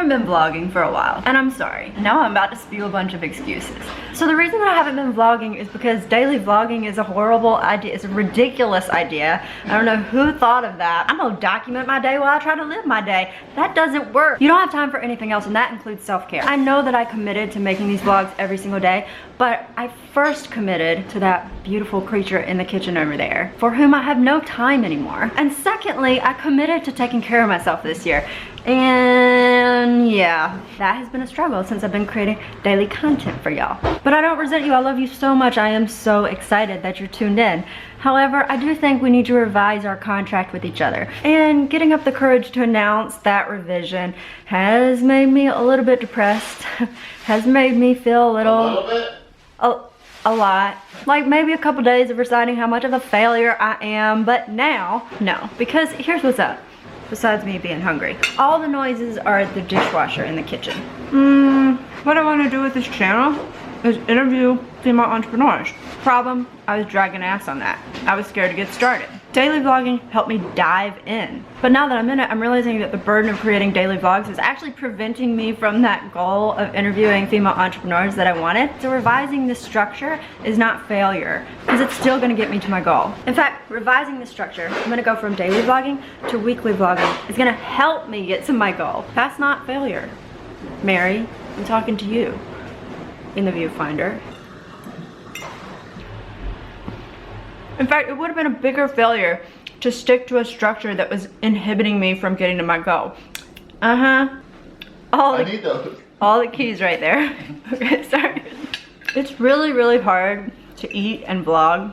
haven't been vlogging for a while, and I'm sorry. Now I'm about to spew a bunch of excuses. So the reason that I haven't been vlogging is because daily vlogging is a horrible idea. It's a ridiculous idea. I don't know who thought of that. I'm gonna document my day while I try to live my day. That doesn't work. You don't have time for anything else, and that includes self-care. I know that I committed to making these vlogs every single day, but I first committed to that beautiful creature in the kitchen over there, for whom I have no time anymore. And secondly, I committed to taking care of myself this year. And yeah, that has been a struggle since I've been creating daily content for y'all. But I don't resent you. I love you so much. I am so excited that you're tuned in. However, I do think we need to revise our contract with each other. And getting up the courage to announce that revision has made me a little bit depressed. Has made me feel a little bit? A lot. Like maybe a couple days of reciting how much of a failure I am. But now, no. Because here's what's up. Besides me being hungry, all the noises are at the dishwasher in the kitchen. What I want to do with this channel is interview female entrepreneurs. Problem, I was dragging ass on that. I was scared to get started. Daily vlogging helped me dive in. But now that I'm in it, I'm realizing that the burden of creating daily vlogs is actually preventing me from that goal of interviewing female entrepreneurs that I wanted. So revising this structure is not failure, because it's still gonna get me to my goal. In fact, revising the structure, I'm gonna go from daily vlogging to weekly vlogging, is gonna help me get to my goal. That's not failure. Mary, I'm talking to you in the viewfinder. In fact, it would have been a bigger failure to stick to a structure that was inhibiting me from getting to my goal. All the keys right there. Okay, sorry. It's really, really hard to eat and vlog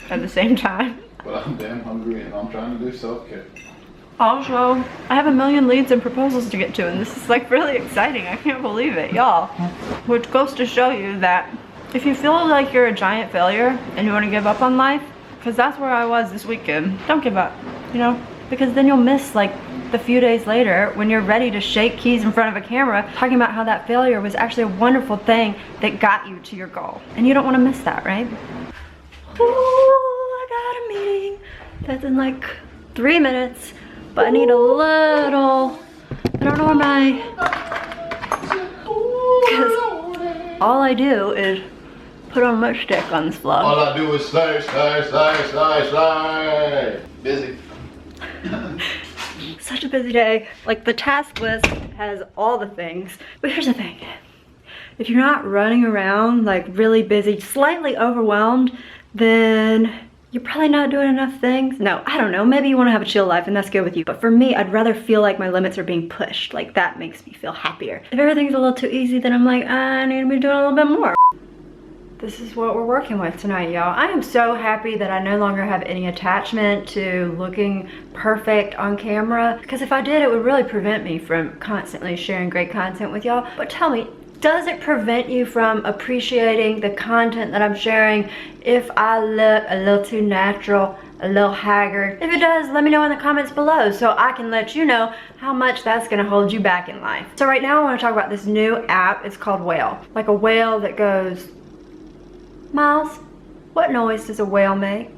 at the same time. But I'm damn hungry and I'm trying to do self-care. Also, I have a million leads and proposals to get to, and this is like really exciting. I can't believe it, y'all. Which goes to show you that if you feel like you're a giant failure and you want to give up on life, because that's where I was this weekend, don't give up, you know? Because then you'll miss like the few days later when you're ready to shake keys in front of a camera talking about how that failure was actually a wonderful thing that got you to your goal. And you don't want to miss that, right? Ooh, I got a meeting that's in like 3 minutes, but I need a little, I don't know where my, because all I do is put on lipstick on this vlog. All I do is slay. Busy. Such a busy day. Like the task list has all the things. But here's the thing. If you're not running around like really busy, slightly overwhelmed, then you're probably not doing enough things. No, I don't know. Maybe you want to have a chill life and that's good with you. But for me, I'd rather feel like my limits are being pushed. Like that makes me feel happier. If everything's a little too easy, then I'm like, I need to be doing a little bit more. This is what we're working with tonight, y'all. I am so happy that I no longer have any attachment to looking perfect on camera, because if I did, it would really prevent me from constantly sharing great content with y'all. But tell me, does it prevent you from appreciating the content that I'm sharing if I look a little too natural, a little haggard? If it does, let me know in the comments below so I can let you know how much that's gonna hold you back in life. So right now I wanna talk about this new app. It's called Whale. Like a whale that goes, Miles, what noise does a whale make?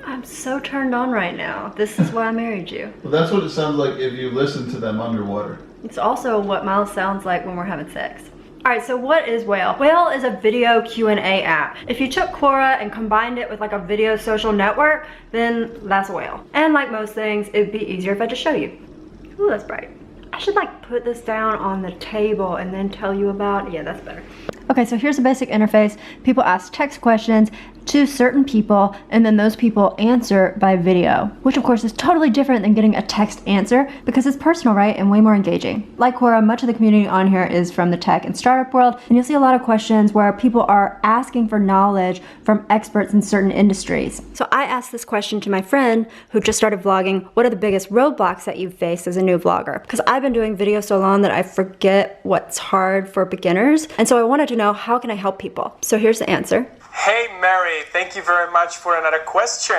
I'm so turned on right now. This is why I married you. Well, that's what it sounds like if you listen to them underwater. It's also what Miles sounds like when we're having sex. Alright, so what is Whale? Whale is a video Q&A app. If you took Quora and combined it with like a video social network, then that's Whale. And like most things, it'd be easier if I just show you. Ooh, that's bright. I should like put this down on the table and then tell you about, yeah, that's better. Okay, so here's the basic interface. People ask text questions to certain people, and then those people answer by video, which of course is totally different than getting a text answer because it's personal, right, and way more engaging. Like Quora, much of the community on here is from the tech and startup world, and you'll see a lot of questions where people are asking for knowledge from experts in certain industries. So I asked this question to my friend who just started vlogging, what are the biggest roadblocks that you've faced as a new vlogger? Because I've been doing video so long that I forget what's hard for beginners, and so I wanted to know, how can I help people? So here's the answer. Hey Mary, thank you very much for another question.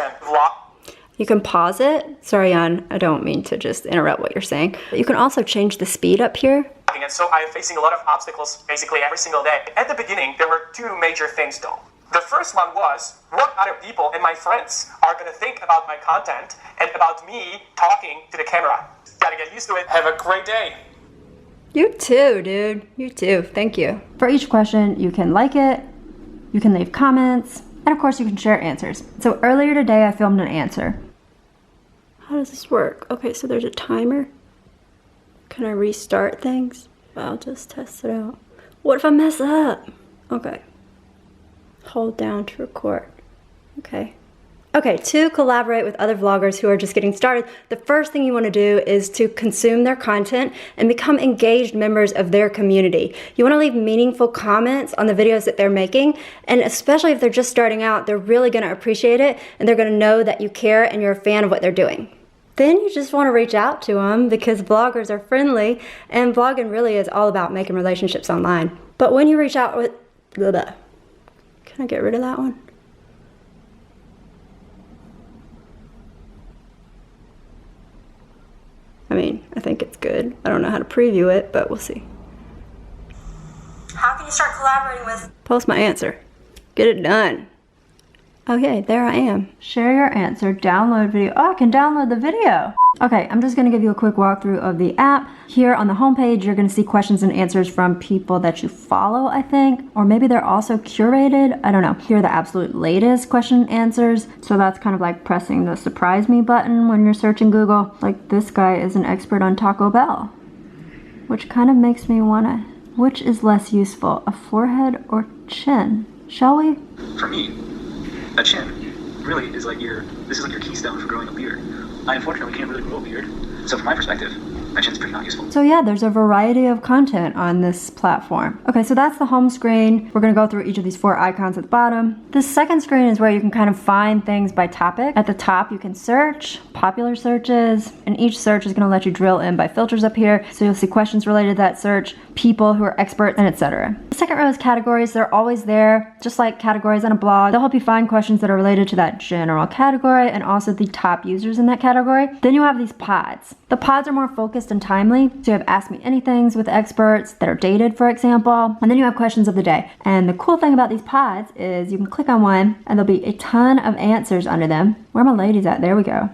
You can pause it. Sorry, Jan, I don't mean to just interrupt what you're saying. But you can also change the speed up here. And so I'm facing a lot of obstacles basically every single day. At the beginning, there were two major things though. The first one was, what other people and my friends are gonna think about my content and about me talking to the camera. Gotta get used to it. Have a great day. You too, dude. You too. Thank you. For each question, you can like it, you can leave comments, and of course you can share answers. So earlier today, I filmed an answer. How does this work? Okay, so there's a timer. Can I restart things? I'll just test it out. What if I mess up? Okay. Hold down to record. Okay. Okay, to collaborate with other vloggers who are just getting started, the first thing you want to do is to consume their content and become engaged members of their community. You want to leave meaningful comments on the videos that they're making, and especially if they're just starting out, they're really going to appreciate it, and they're going to know that you care and you're a fan of what they're doing. Then you just want to reach out to them because bloggers are friendly, and blogging really is all about making relationships online. But when you reach out with... Blah, blah. Can I get rid of that one? I mean, I think it's good. I don't know how to preview it, but we'll see. How can you start collaborating with... Post my answer. Get it done. Okay, there I am. Share your answer, download video. Oh, I can download the video. Okay, I'm just gonna give you a quick walkthrough of the app. Here on the homepage, you're gonna see questions and answers from people that you follow, I think. Or maybe they're also curated, I don't know. Here are the absolute latest question and answers. So that's kind of like pressing the surprise me button when you're searching Google. Like, this guy is an expert on Taco Bell. Which kind of makes me wanna, which is less useful, a forehead or chin? Shall we? For me, a chin really is like this is like your keystone for growing a beard. I unfortunately can't really grow a beard, so from my perspective, my chin's pretty not useful. So yeah, there's a variety of content on this platform. Okay, so that's the home screen. We're gonna go through each of these 4 icons at the bottom. The second screen is where you can kind of find things by topic. At the top, you can search, popular searches, and each search is gonna let you drill in by filters up here. So you'll see questions related to that search, people who are experts, and etc. The second row is categories. They're always there, just like categories on a blog. They'll help you find questions that are related to that general category and also the top users in that category. Then you have these pods. The pods are more focused and timely. So you have Ask Me Anythings with experts that are dated, for example. And then you have questions of the day. And the cool thing about these pods is you can click on one and there'll be a ton of answers under them. Where are my ladies at? There we go.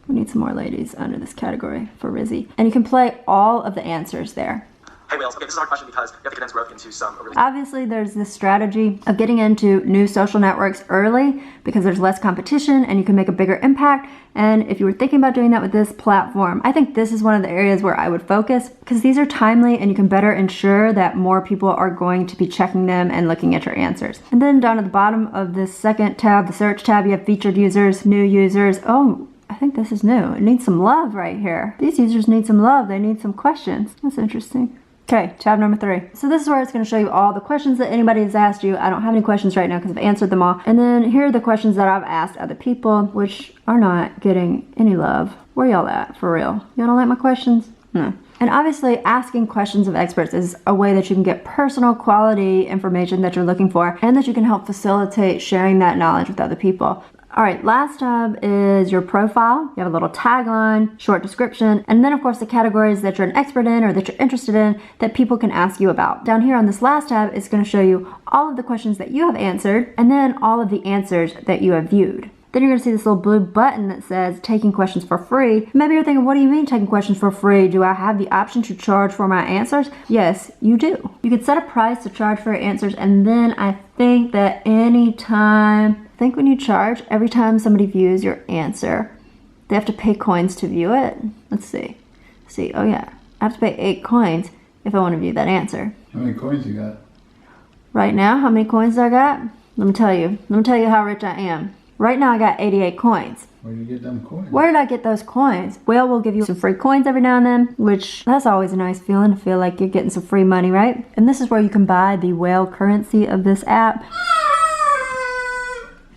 We need some more ladies under this category for Rizzy. And you can play all of the answers there. Hey Wales, okay, this is our question because we have to condense growth into some really... Obviously, there's this strategy of getting into new social networks early because there's less competition and you can make a bigger impact. And if you were thinking about doing that with this platform, I think this is one of the areas where I would focus because these are timely and you can better ensure that more people are going to be checking them and looking at your answers. And then down at the bottom of this second tab, the search tab, you have featured users, new users. Oh, I think this is new. It needs some love right here. These users need some love. They need some questions. That's interesting. Okay, tab number 3. So this is where it's going to show you all the questions that anybody has asked you. I don't have any questions right now because I've answered them all. And then here are the questions that I've asked other people, which are not getting any love. Where y'all at, for real? Y'all don't like my questions? No. And obviously, asking questions of experts is a way that you can get personal quality information that you're looking for and that you can help facilitate sharing that knowledge with other people. All right, last tab is your profile. You have a little tagline, short description, and then of course the categories that you're an expert in or that you're interested in that people can ask you about. Down here on this last tab is going to show you all of the questions that you have answered and then all of the answers that you have viewed. Then you're going to see this little blue button that says taking questions for free. Maybe you're thinking, what do you mean taking questions for free? Do I have the option to charge for my answers? Yes, you do. You can set a price to charge for your answers, and then I think that when you charge, every time somebody views your answer, they have to pay coins to view it. Let's see. Oh yeah, I have to pay 8 coins if I want to view that answer. How many coins you got? Right now, how many coins I got? Let me tell you how rich I am. Right now I got 88 coins. Where did you get them coins? Where did I get those coins? Well, we'll give you some free coins every now and then, which that's always a nice feeling to feel like you're getting some free money, right? And this is where you can buy the whale currency of this app.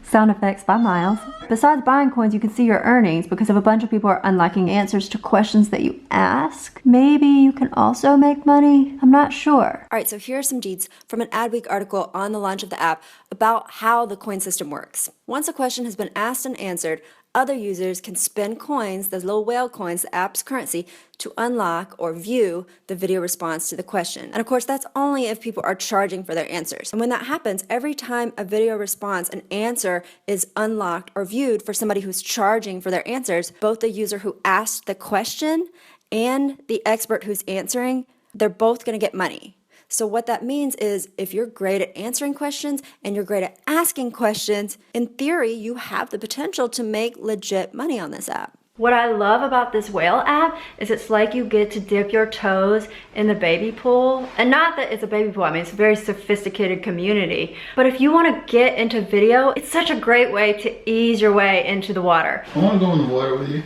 Sound effects by Miles. Besides buying coins, you can see your earnings because if a bunch of people are unlocking answers to questions that you ask, maybe you can also make money. I'm not sure. All right, so here are some deets from an Adweek article on the launch of the app about how the coin system works. Once a question has been asked and answered, other users can spend coins, those little whale coins, the app's currency, to unlock or view the video response to the question. And of course, that's only if people are charging for their answers. And when that happens, every time a video response, an answer is unlocked or viewed for somebody who's charging for their answers, both the user who asked the question and the expert who's answering, they're both going to get money. So what that means is if you're great at answering questions and you're great at asking questions, in theory, you have the potential to make legit money on this app. What I love about this whale app is it's like you get to dip your toes in the baby pool. And not that it's a baby pool, I mean, it's a very sophisticated community. But if you want to get into video, it's such a great way to ease your way into the water. I want to go in the water with you.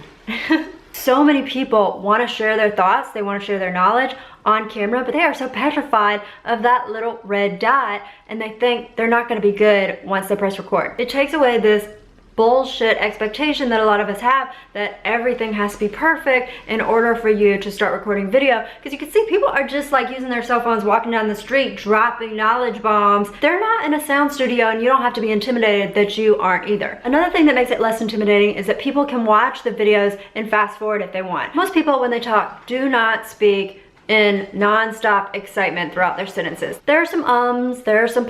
So many people want to share their thoughts, they want to share their knowledge on camera, but they are so petrified of that little red dot, and they think they're not going to be good once they press record. It takes away this bullshit expectation that a lot of us have that everything has to be perfect in order for you to start recording video, because you can see people are just like using their cell phones, walking down the street, dropping knowledge bombs. They're not in a sound studio, and you don't have to be intimidated that you aren't either. Another thing that makes it less intimidating is that people can watch the videos and fast forward if they want. Most people, when they talk, do not speak in non-stop excitement throughout their sentences. There are some ums, there are some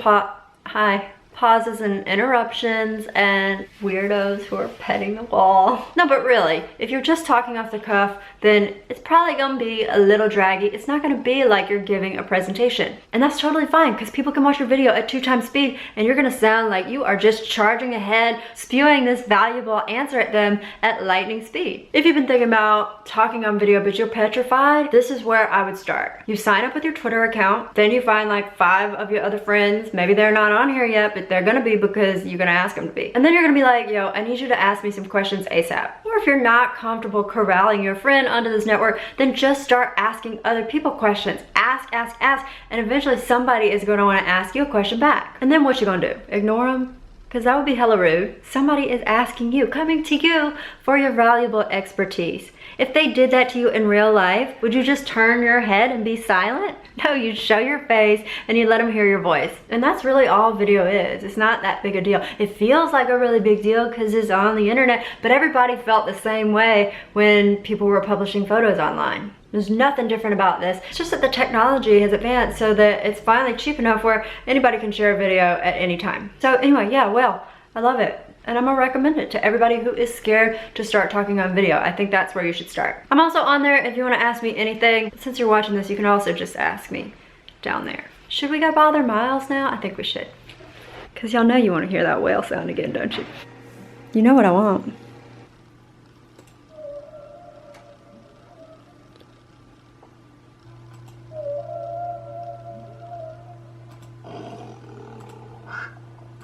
pauses and interruptions and weirdos who are petting the wall. No, but really, if you're just talking off the cuff, then it's probably gonna be a little draggy. It's not gonna be like you're giving a presentation. And that's totally fine, because people can watch your video at 2 times speed and you're gonna sound like you are just charging ahead, spewing this valuable answer at them at lightning speed. If you've been thinking about talking on video but you're petrified, this is where I would start. You sign up with your Twitter account, then you find like 5 of your other friends, maybe they're not on here yet, but they're gonna be because you're gonna ask them to be. And then you're gonna be like, yo, I need you to ask me some questions ASAP. Or if you're not comfortable corralling your friend onto this network, then just start asking other people questions. Ask, and eventually somebody is gonna wanna ask you a question back. And then what you gonna do? Ignore them? Because that would be hella rude. Somebody is asking you, coming to you for your valuable expertise. If they did that to you in real life, would you just turn your head and be silent? No, you'd show your face and you let them hear your voice. And that's really all video is. It's not that big a deal. It feels like a really big deal because it's on the internet, but everybody felt the same way when people were publishing photos online. There's nothing different about this. It's just that the technology has advanced so that it's finally cheap enough where anybody can share a video at any time. So anyway, yeah, well, I love it. And I'm gonna recommend it to everybody who is scared to start talking on video. I think that's where you should start. I'm also on there if you wanna ask me anything. Since you're watching this, you can also just ask me down there. Should we go bother Miles now? I think we should. Cause y'all know you wanna hear that whale sound again, don't you? You know what I want.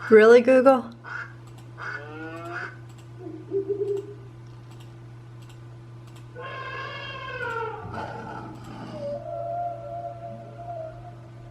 Really, Google?